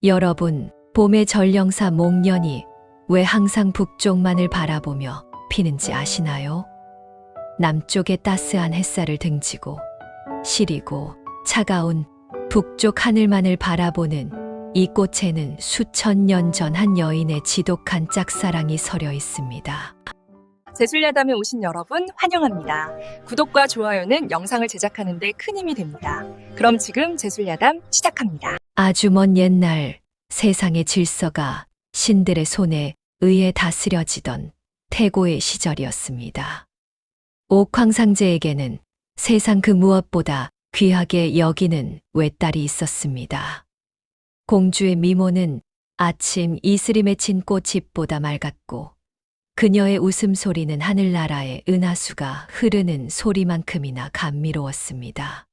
여러분, 봄의 전령사 목련이 왜 항상 북쪽만을 바라보며 피는지 아시나요? 남쪽의 따스한 햇살을 등지고 시리고 차가운 북쪽 하늘만을 바라보는 이 꽃에는 수천 년 전 한 여인의 지독한 짝사랑이 서려 있습니다. 제술야담에 오신 여러분 환영합니다. 구독과 좋아요는 영상을 제작하는 데 큰 힘이 됩니다. 그럼 지금 제술야담 시작합니다. 아주 먼 옛날 세상의 질서가 신들의 손에 의해 다스려지던 태고의 시절이었습니다. 옥황상제에게는 세상 그 무엇보다 귀하게 여기는 외딸이 있었습니다. 공주의 미모는 아침 이슬이 맺힌 꽃잎보다 맑았고 그녀의 웃음소리는 하늘나라의 은하수가 흐르는 소리만큼이나 감미로웠습니다.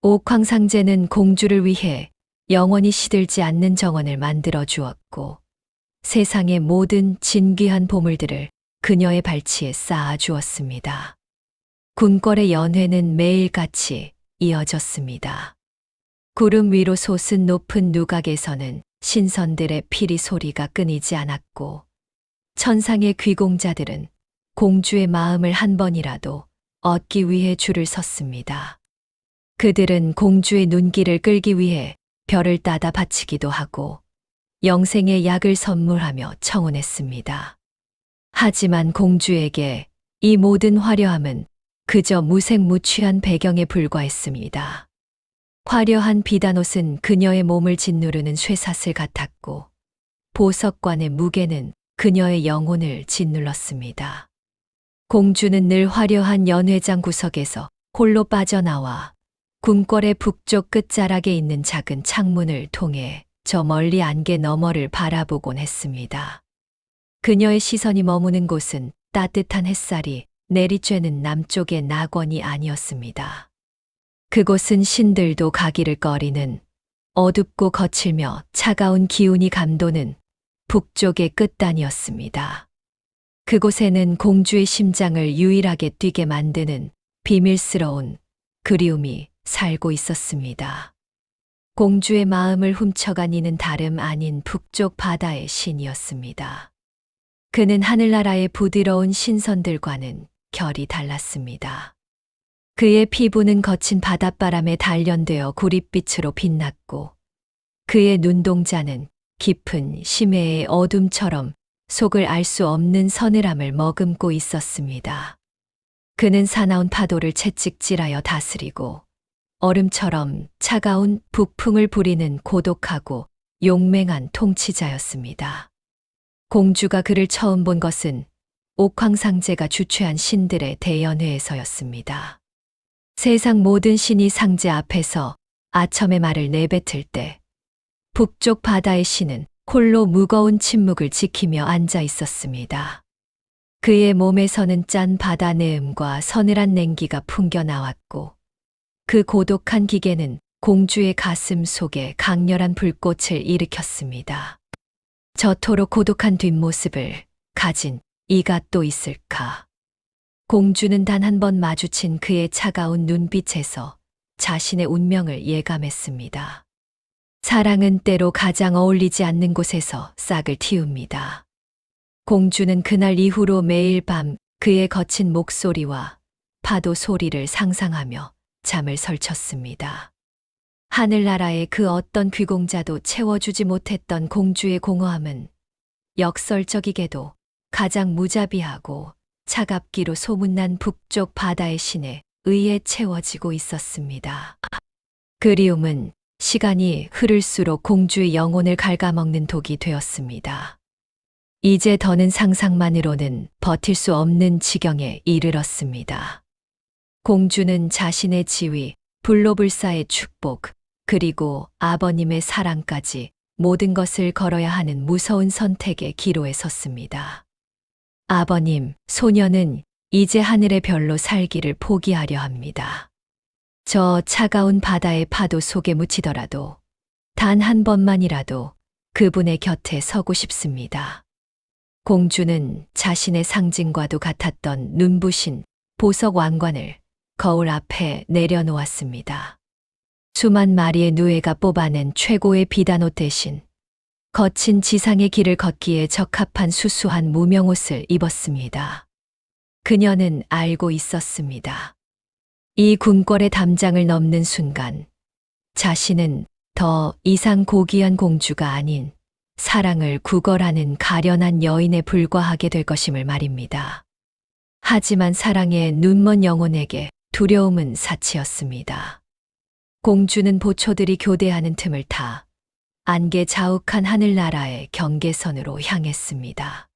옥황상제는 공주를 위해 영원히 시들지 않는 정원을 만들어 주었고 세상의 모든 진귀한 보물들을 그녀의 발치에 쌓아 주었습니다. 궁궐의 연회는 매일같이 이어졌습니다. 구름 위로 솟은 높은 누각에서는 신선들의 피리 소리가 끊이지 않았고 천상의 귀공자들은 공주의 마음을 한 번이라도 얻기 위해 줄을 섰습니다. 그들은 공주의 눈길을 끌기 위해 별을 따다 바치기도 하고 영생의 약을 선물하며 청혼했습니다. 하지만 공주에게 이 모든 화려함은 그저 무색무취한 배경에 불과했습니다. 화려한 비단옷은 그녀의 몸을 짓누르는 쇠사슬 같았고 보석관의 무게는 그녀의 영혼을 짓눌렀습니다. 공주는 늘 화려한 연회장 구석에서 홀로 빠져나와 궁궐의 북쪽 끝자락에 있는 작은 창문을 통해 저 멀리 안개 너머를 바라보곤 했습니다. 그녀의 시선이 머무는 곳은 따뜻한 햇살이 내리쬐는 남쪽의 낙원이 아니었습니다. 그곳은 신들도 가기를 꺼리는 어둡고 거칠며 차가운 기운이 감도는 북쪽의 끝단이었습니다. 그곳에는 공주의 심장을 유일하게 뛰게 만드는 비밀스러운 그리움이 살고 있었습니다. 공주의 마음을 훔쳐간 이는 다름 아닌 북쪽 바다의 신이었습니다. 그는 하늘나라의 부드러운 신선들과는 결이 달랐습니다. 그의 피부는 거친 바닷바람에 단련되어 구릿빛으로 빛났고 그의 눈동자는 깊은 심해의 어둠처럼 속을 알 수 없는 서늘함을 머금고 있었습니다. 그는 사나운 파도를 채찍질하여 다스리고 얼음처럼 차가운 북풍을 부리는 고독하고 용맹한 통치자였습니다. 공주가 그를 처음 본 것은 옥황상제가 주최한 신들의 대연회에서였습니다. 세상 모든 신이 상제 앞에서 아첨의 말을 내뱉을 때 북쪽 바다의 신은 홀로 무거운 침묵을 지키며 앉아 있었습니다. 그의 몸에서는 짠 바다 내음과 서늘한 냉기가 풍겨 나왔고 그 고독한 기계는 공주의 가슴 속에 강렬한 불꽃을 일으켰습니다. 저토록 고독한 뒷모습을 가진 이가 또 있을까? 공주는 단 한 번 마주친 그의 차가운 눈빛에서 자신의 운명을 예감했습니다. 사랑은 때로 가장 어울리지 않는 곳에서 싹을 틔웁니다. 공주는 그날 이후로 매일 밤 그의 거친 목소리와 파도 소리를 상상하며 잠을 설쳤습니다. 하늘나라의 그 어떤 귀공자도 채워주지 못했던 공주의 공허함은 역설적이게도 가장 무자비하고 차갑기로 소문난 북쪽 바다의 신에 의해 채워지고 있었습니다. 그리움은 시간이 흐를수록 공주의 영혼을 갉아먹는 독이 되었습니다. 이제 더는 상상만으로는 버틸 수 없는 지경에 이르렀습니다. 공주는 자신의 지위, 불로불사의 축복, 그리고 아버님의 사랑까지 모든 것을 걸어야 하는 무서운 선택의 기로에 섰습니다. 아버님, 소녀는 이제 하늘의 별로 살기를 포기하려 합니다. 저 차가운 바다의 파도 속에 묻히더라도 단 한 번만이라도 그분의 곁에 서고 싶습니다. 공주는 자신의 상징과도 같았던 눈부신 보석 왕관을 거울 앞에 내려놓았습니다. 수만 마리의 누에가 뽑아낸 최고의 비단옷 대신 거친 지상의 길을 걷기에 적합한 수수한 무명옷을 입었습니다. 그녀는 알고 있었습니다. 이 궁궐의 담장을 넘는 순간 자신은 더 이상 고귀한 공주가 아닌 사랑을 구걸하는 가련한 여인에 불과하게 될 것임을 말입니다. 하지만 사랑의 눈먼 영혼에게 두려움은 사치였습니다. 공주는 보초들이 교대하는 틈을 타 안개 자욱한 하늘나라의 경계선으로 향했습니다.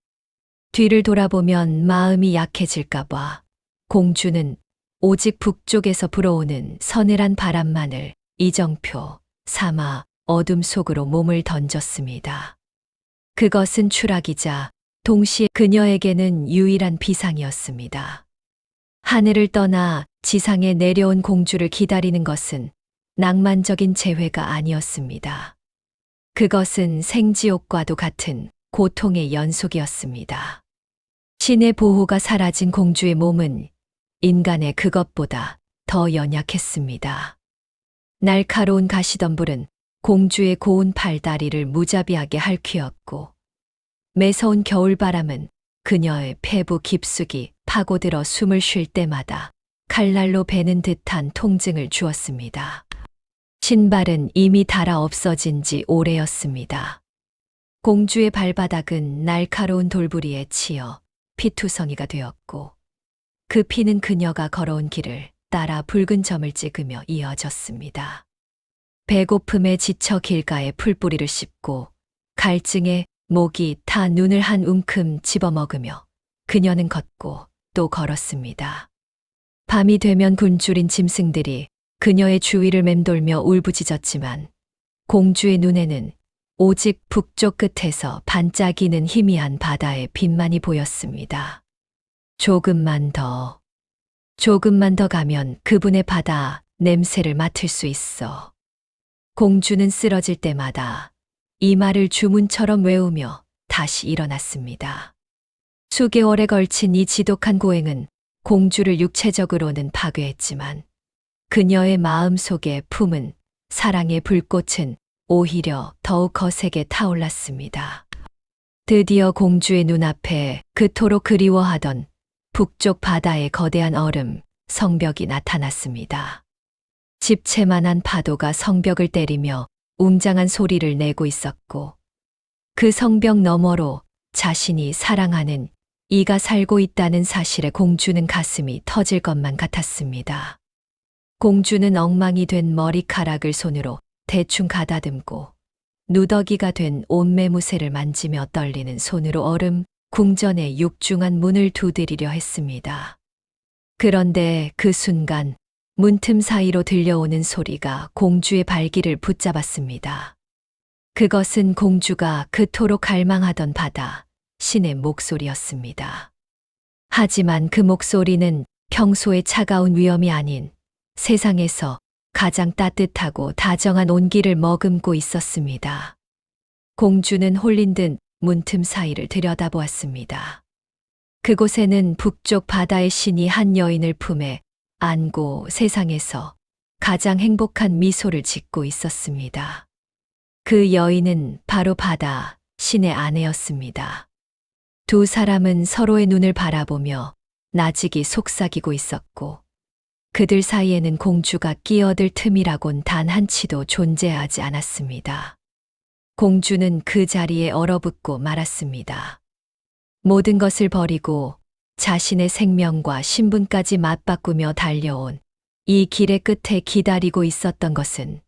뒤를 돌아보면 마음이 약해질까봐 공주는 오직 북쪽에서 불어오는 서늘한 바람만을 이정표 삼아 어둠 속으로 몸을 던졌습니다. 그것은 추락이자 동시에 그녀에게는 유일한 비상이었습니다. 하늘을 떠나 지상에 내려온 공주를 기다리는 것은 낭만적인 재회가 아니었습니다. 그것은 생지옥과도 같은 고통의 연속이었습니다. 신의 보호가 사라진 공주의 몸은 인간의 그것보다 더 연약했습니다. 날카로운 가시덤불은 공주의 고운 팔다리를 무자비하게 핥히었고 매서운 겨울바람은 그녀의 폐부 깊숙이 파고들어 숨을 쉴 때마다 칼날로 베는 듯한 통증을 주었습니다. 신발은 이미 닳아 없어진 지 오래였습니다. 공주의 발바닥은 날카로운 돌부리에 치여 피투성이가 되었고 그 피는 그녀가 걸어온 길을 따라 붉은 점을 찍으며 이어졌습니다. 배고픔에 지쳐 길가에 풀뿌리를 씹고 갈증에 목이 타 눈을 한 움큼 집어먹으며 그녀는 걷고 또 걸었습니다. 밤이 되면 굶주린 짐승들이 그녀의 주위를 맴돌며 울부짖었지만 공주의 눈에는 오직 북쪽 끝에서 반짝이는 희미한 바다의 빛만이 보였습니다. 조금만 더 가면 그분의 바다 냄새를 맡을 수 있어. 공주는 쓰러질 때마다 이 말을 주문처럼 외우며 다시 일어났습니다. 수개월에 걸친 이 지독한 고행은 공주를 육체적으로는 파괴했지만 그녀의 마음 속에 품은 사랑의 불꽃은 오히려 더욱 거세게 타올랐습니다. 드디어 공주의 눈앞에 그토록 그리워하던 북쪽 바다의 거대한 얼음, 성벽이 나타났습니다. 집채만한 파도가 성벽을 때리며 웅장한 소리를 내고 있었고 그 성벽 너머로 자신이 사랑하는 이가 살고 있다는 사실에 공주는 가슴이 터질 것만 같았습니다. 공주는 엉망이 된 머리카락을 손으로 대충 가다듬고 누더기가 된 옷매무새를 만지며 떨리는 손으로 얼음 궁전의 육중한 문을 두드리려 했습니다. 그런데 그 순간 문틈 사이로 들려오는 소리가 공주의 발길을 붙잡았습니다. 그것은 공주가 그토록 갈망하던 바다, 신의 목소리였습니다. 하지만 그 목소리는 평소의 차가운 위엄이 아닌 세상에서 가장 따뜻하고 다정한 온기를 머금고 있었습니다. 공주는 홀린 듯 문틈 사이를 들여다보았습니다. 그곳에는 북쪽 바다의 신이 한 여인을 품에 안고 세상에서 가장 행복한 미소를 짓고 있었습니다. 그 여인은 바로 바다, 신의 아내였습니다. 두 사람은 서로의 눈을 바라보며 나직이 속삭이고 있었고 그들 사이에는 공주가 끼어들 틈이라곤 단 한치도 존재하지 않았습니다. 공주는 그 자리에 얼어붙고 말았습니다. 모든 것을 버리고 자신의 생명과 신분까지 맞바꾸며 달려온 이 길의 끝에 기다리고 있었던 것은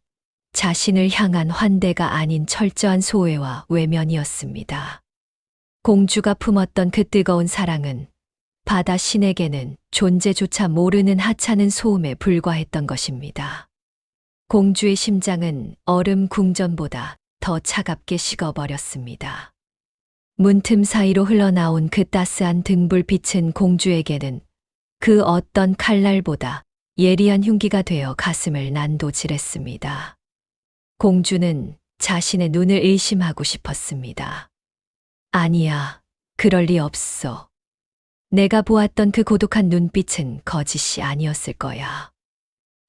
자신을 향한 환대가 아닌 철저한 소외와 외면이었습니다. 공주가 품었던 그 뜨거운 사랑은 바다 신에게는 존재조차 모르는 하찮은 소음에 불과했던 것입니다. 공주의 심장은 얼음 궁전보다 더 차갑게 식어버렸습니다. 문틈 사이로 흘러나온 그 따스한 등불빛은 공주에게는 그 어떤 칼날보다 예리한 흉기가 되어 가슴을 난도질했습니다. 공주는 자신의 눈을 의심하고 싶었습니다. 아니야, 그럴 리 없어. 내가 보았던 그 고독한 눈빛은 거짓이 아니었을 거야.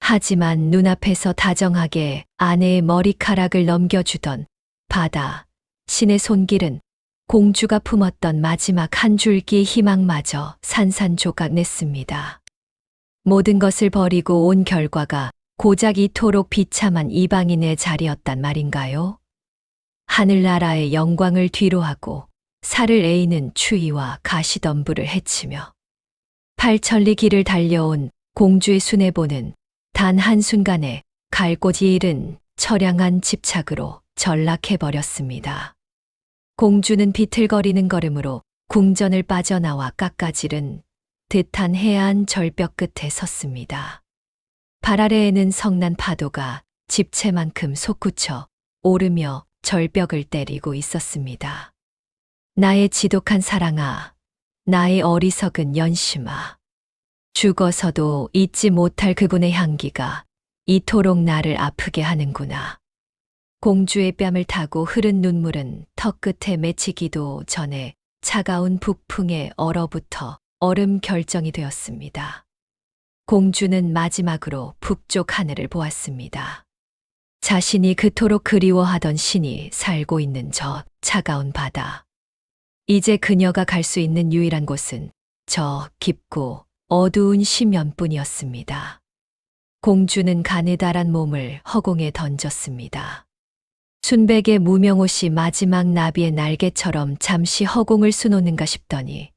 하지만 눈앞에서 다정하게 아내의 머리카락을 넘겨주던 바다, 신의 손길은 공주가 품었던 마지막 한 줄기 희망마저 산산조각 냈습니다. 모든 것을 버리고 온 결과가 고작 이토록 비참한 이방인의 자리였단 말인가요? 하늘나라의 영광을 뒤로하고 살을 에이는 추위와 가시덤불을 헤치며 팔천리 길을 달려온 공주의 수뇌보는 단 한순간에 갈 곳이 잃은 처량한 집착으로 전락해버렸습니다. 공주는 비틀거리는 걸음으로 궁전을 빠져나와 깎아지른 듯한 해안 절벽 끝에 섰습니다. 발 아래에는 성난 파도가 집채만큼 솟구쳐 오르며 절벽을 때리고 있었습니다. 나의 지독한 사랑아, 나의 어리석은 연심아. 죽어서도 잊지 못할 그분의 향기가 이토록 나를 아프게 하는구나. 공주의 뺨을 타고 흐른 눈물은 턱 끝에 맺히기도 전에 차가운 북풍에 얼어붙어 얼음 결정이 되었습니다. 공주는 마지막으로 북쪽 하늘을 보았습니다. 자신이 그토록 그리워하던 신이 살고 있는 저 차가운 바다. 이제 그녀가 갈 수 있는 유일한 곳은 저 깊고 어두운 심연뿐이었습니다. 공주는 가느다란 몸을 허공에 던졌습니다. 순백의 무명옷이 마지막 나비의 날개처럼 잠시 허공을 수놓는가 싶더니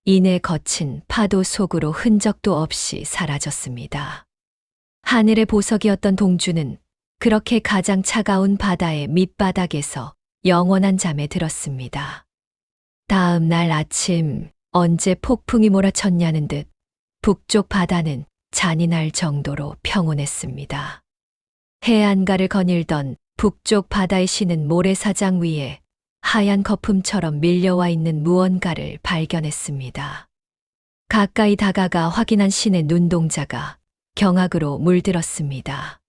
이내 거친 파도 속으로 흔적도 없이 사라졌습니다. 하늘의 보석이었던 공주는 그렇게 가장 차가운 바다의 밑바닥에서 영원한 잠에 들었습니다. 다음 날 아침 언제 폭풍이 몰아쳤냐는 듯 북쪽 바다는 잔인할 정도로 평온했습니다. 해안가를 거닐던 북쪽 바다의 신은 모래사장 위에 하얀 거품처럼 밀려와 있는 무언가를 발견했습니다. 가까이 다가가 확인한 신의 눈동자가 경악으로 물들었습니다.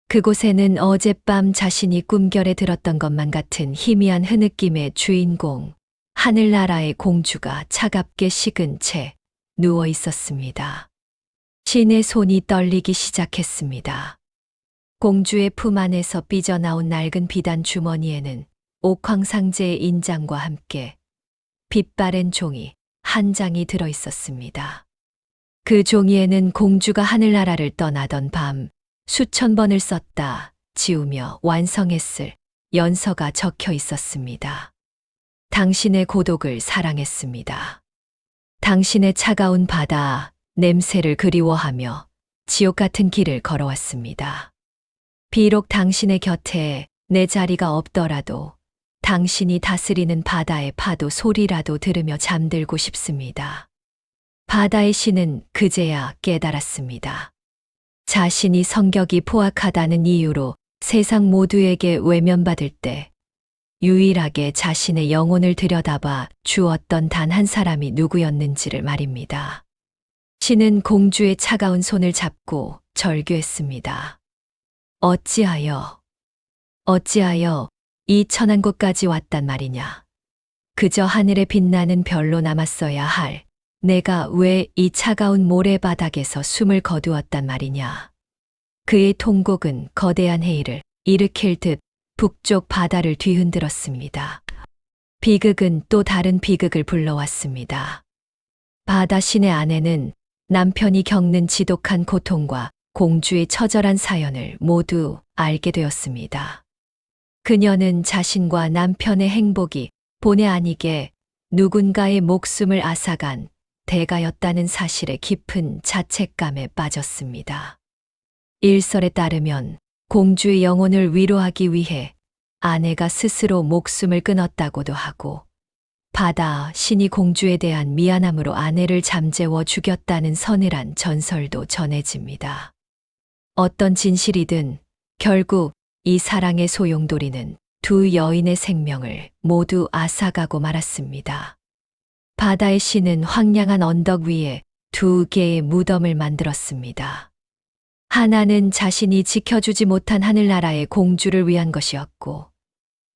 그곳에는 어젯밤 자신이 꿈결에 들었던 것만 같은 희미한 흐느낌의 주인공, 하늘나라의 공주가 차갑게 식은 채 누워 있었습니다. 신의 손이 떨리기 시작했습니다. 공주의 품 안에서 삐져나온 낡은 비단 주머니에는 옥황상제의 인장과 함께 빛바랜 종이 한 장이 들어 있었습니다. 그 종이에는 공주가 하늘나라를 떠나던 밤 수천 번을 썼다 지우며 완성했을 연서가 적혀 있었습니다. 당신의 고독을 사랑했습니다. 당신의 차가운 바다 냄새를 그리워하며 지옥 같은 길을 걸어왔습니다. 비록 당신의 곁에 내 자리가 없더라도 당신이 다스리는 바다의 파도 소리라도 들으며 잠들고 싶습니다. 바다의 신은 그제야 깨달았습니다. 자신이 성격이 포악하다는 이유로 세상 모두에게 외면받을 때 유일하게 자신의 영혼을 들여다봐 주었던 단 한 사람이 누구였는지를 말입니다. 신은 공주의 차가운 손을 잡고 절규했습니다. 어찌하여 이 천한 곳까지 왔단 말이냐. 그저 하늘에 빛나는 별로 남았어야 할 내가 왜 이 차가운 모래바닥에서 숨을 거두었단 말이냐. 그의 통곡은 거대한 해일을 일으킬 듯 북쪽 바다를 뒤흔들었습니다. 비극은 또 다른 비극을 불러왔습니다. 바다 신의 아내는 남편이 겪는 지독한 고통과 공주의 처절한 사연을 모두 알게 되었습니다. 그녀는 자신과 남편의 행복이 본의 아니게 누군가의 목숨을 앗아간 대가였다는 사실에 깊은 자책감에 빠졌습니다. 일설에 따르면 공주의 영혼을 위로하기 위해 아내가 스스로 목숨을 끊었다고도 하고 바다 신이 공주에 대한 미안함으로 아내를 잠재워 죽였다는 서늘한 전설도 전해집니다. 어떤 진실이든 결국 이 사랑의 소용돌이는 두 여인의 생명을 모두 앗아가고 말았습니다. 바다의 신은 황량한 언덕 위에 두 개의 무덤을 만들었습니다. 하나는 자신이 지켜주지 못한 하늘나라의 공주를 위한 것이었고,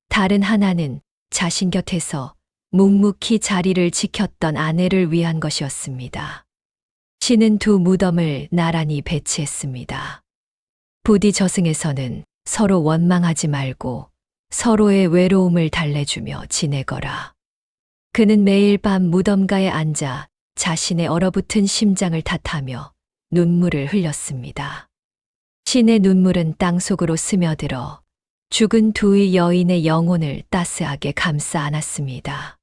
다른 하나는 자신 곁에서 묵묵히 자리를 지켰던 아내를 위한 것이었습니다. 신은 두 무덤을 나란히 배치했습니다. 부디 저승에서는 서로 원망하지 말고 서로의 외로움을 달래주며 지내거라. 그는 매일 밤 무덤가에 앉아 자신의 얼어붙은 심장을 탓하며 눈물을 흘렸습니다. 신의 눈물은 땅속으로 스며들어 죽은 두 여인의 영혼을 따스하게 감싸 안았습니다.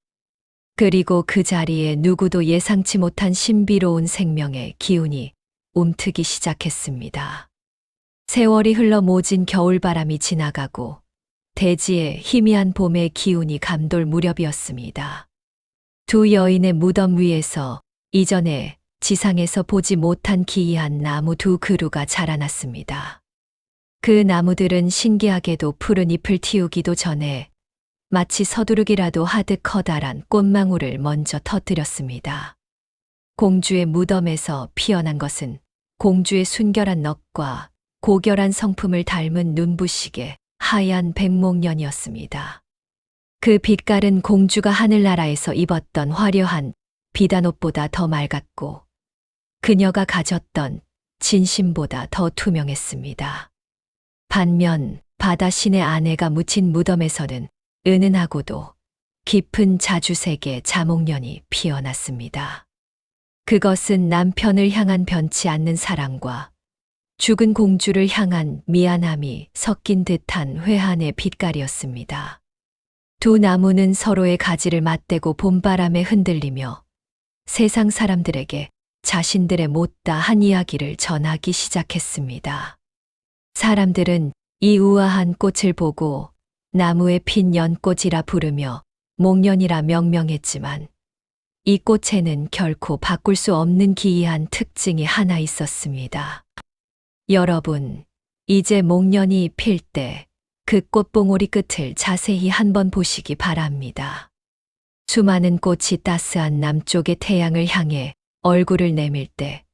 그리고 그 자리에 누구도 예상치 못한 신비로운 생명의 기운이 움트기 시작했습니다. 세월이 흘러 모진 겨울바람이 지나가고 대지에 희미한 봄의 기운이 감돌 무렵이었습니다. 두 여인의 무덤 위에서 이전에 지상에서 보지 못한 기이한 나무 두 그루가 자라났습니다. 그 나무들은 신기하게도 푸른 잎을 틔우기도 전에 마치 서두르기라도 하듯 커다란 꽃망울을 먼저 터뜨렸습니다. 공주의 무덤에서 피어난 것은 공주의 순결한 넋과 고결한 성품을 닮은 눈부시게 하얀 백목련이었습니다. 그 빛깔은 공주가 하늘나라에서 입었던 화려한 비단옷보다 더 맑았고 그녀가 가졌던 진심보다 더 투명했습니다. 반면 바다 신의 아내가 묻힌 무덤에서는 은은하고도 깊은 자주색의 자목련이 피어났습니다. 그것은 남편을 향한 변치 않는 사랑과 죽은 공주를 향한 미안함이 섞인 듯한 회한의 빛깔이었습니다. 두 나무는 서로의 가지를 맞대고 봄바람에 흔들리며 세상 사람들에게 자신들의 못다한 이야기를 전하기 시작했습니다. 사람들은 이 우아한 꽃을 보고 나무에 핀 연꽃이라 부르며 목련이라 명명했지만 이 꽃에는 결코 바꿀 수 없는 기이한 특징이 하나 있었습니다. 여러분, 이제 목련이 필 때 그 꽃봉오리 끝을 자세히 한번 보시기 바랍니다. 수많은 꽃이 따스한 남쪽의 태양을 향해 얼굴을 내밀 때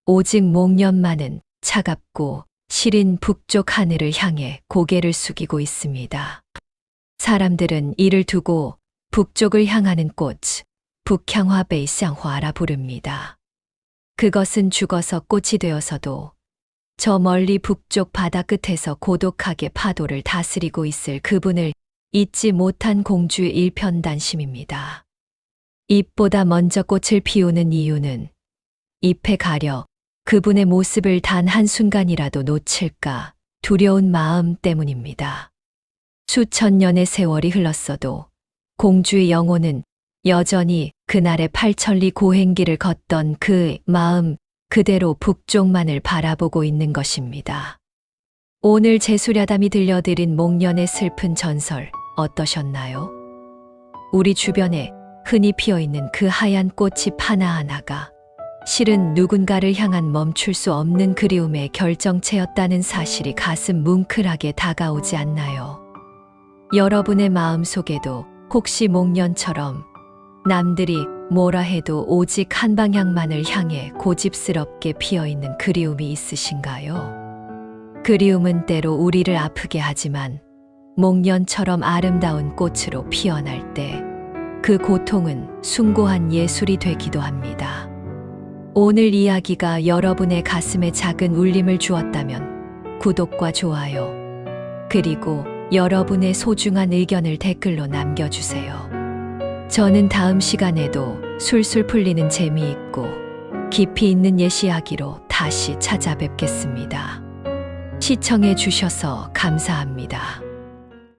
오직 목련만은 차갑고 시린 북쪽 하늘을 향해 고개를 숙이고 있습니다. 사람들은 이를 두고 북쪽을 향하는 꽃, 북향화 베이쌍화라 부릅니다. 그것은 죽어서 꽃이 되어서도 저 멀리 북쪽 바다 끝에서 고독하게 파도를 다스리고 있을 그분을 잊지 못한 공주의 일편단심입니다. 잎보다 먼저 꽃을 피우는 이유는 잎에 가려 그분의 모습을 단 한순간이라도 놓칠까 두려운 마음 때문입니다. 수천 년의 세월이 흘렀어도 공주의 영혼은 여전히 그날의 8천리 고행길을 걷던 그 마음 그대로 북쪽만을 바라보고 있는 것입니다. 오늘 제수야담이 들려드린 목련의 슬픈 전설 어떠셨나요? 우리 주변에 흔히 피어있는 그 하얀 꽃잎 하나하나가 실은 누군가를 향한 멈출 수 없는 그리움의 결정체였다는 사실이 가슴 뭉클하게 다가오지 않나요? 여러분의 마음 속에도 혹시 목련처럼 남들이 뭐라 해도 오직 한 방향만을 향해 고집스럽게 피어있는 그리움이 있으신가요? 그리움은 때로 우리를 아프게 하지만 목련처럼 아름다운 꽃으로 피어날 때 그 고통은 숭고한 예술이 되기도 합니다. 오늘 이야기가 여러분의 가슴에 작은 울림을 주었다면 구독과 좋아요, 그리고 여러분의 소중한 의견을 댓글로 남겨주세요. 저는 다음 시간에도 술술 풀리는 재미있고 깊이 있는 옛 이야기로 다시 찾아뵙겠습니다. 시청해 주셔서 감사합니다.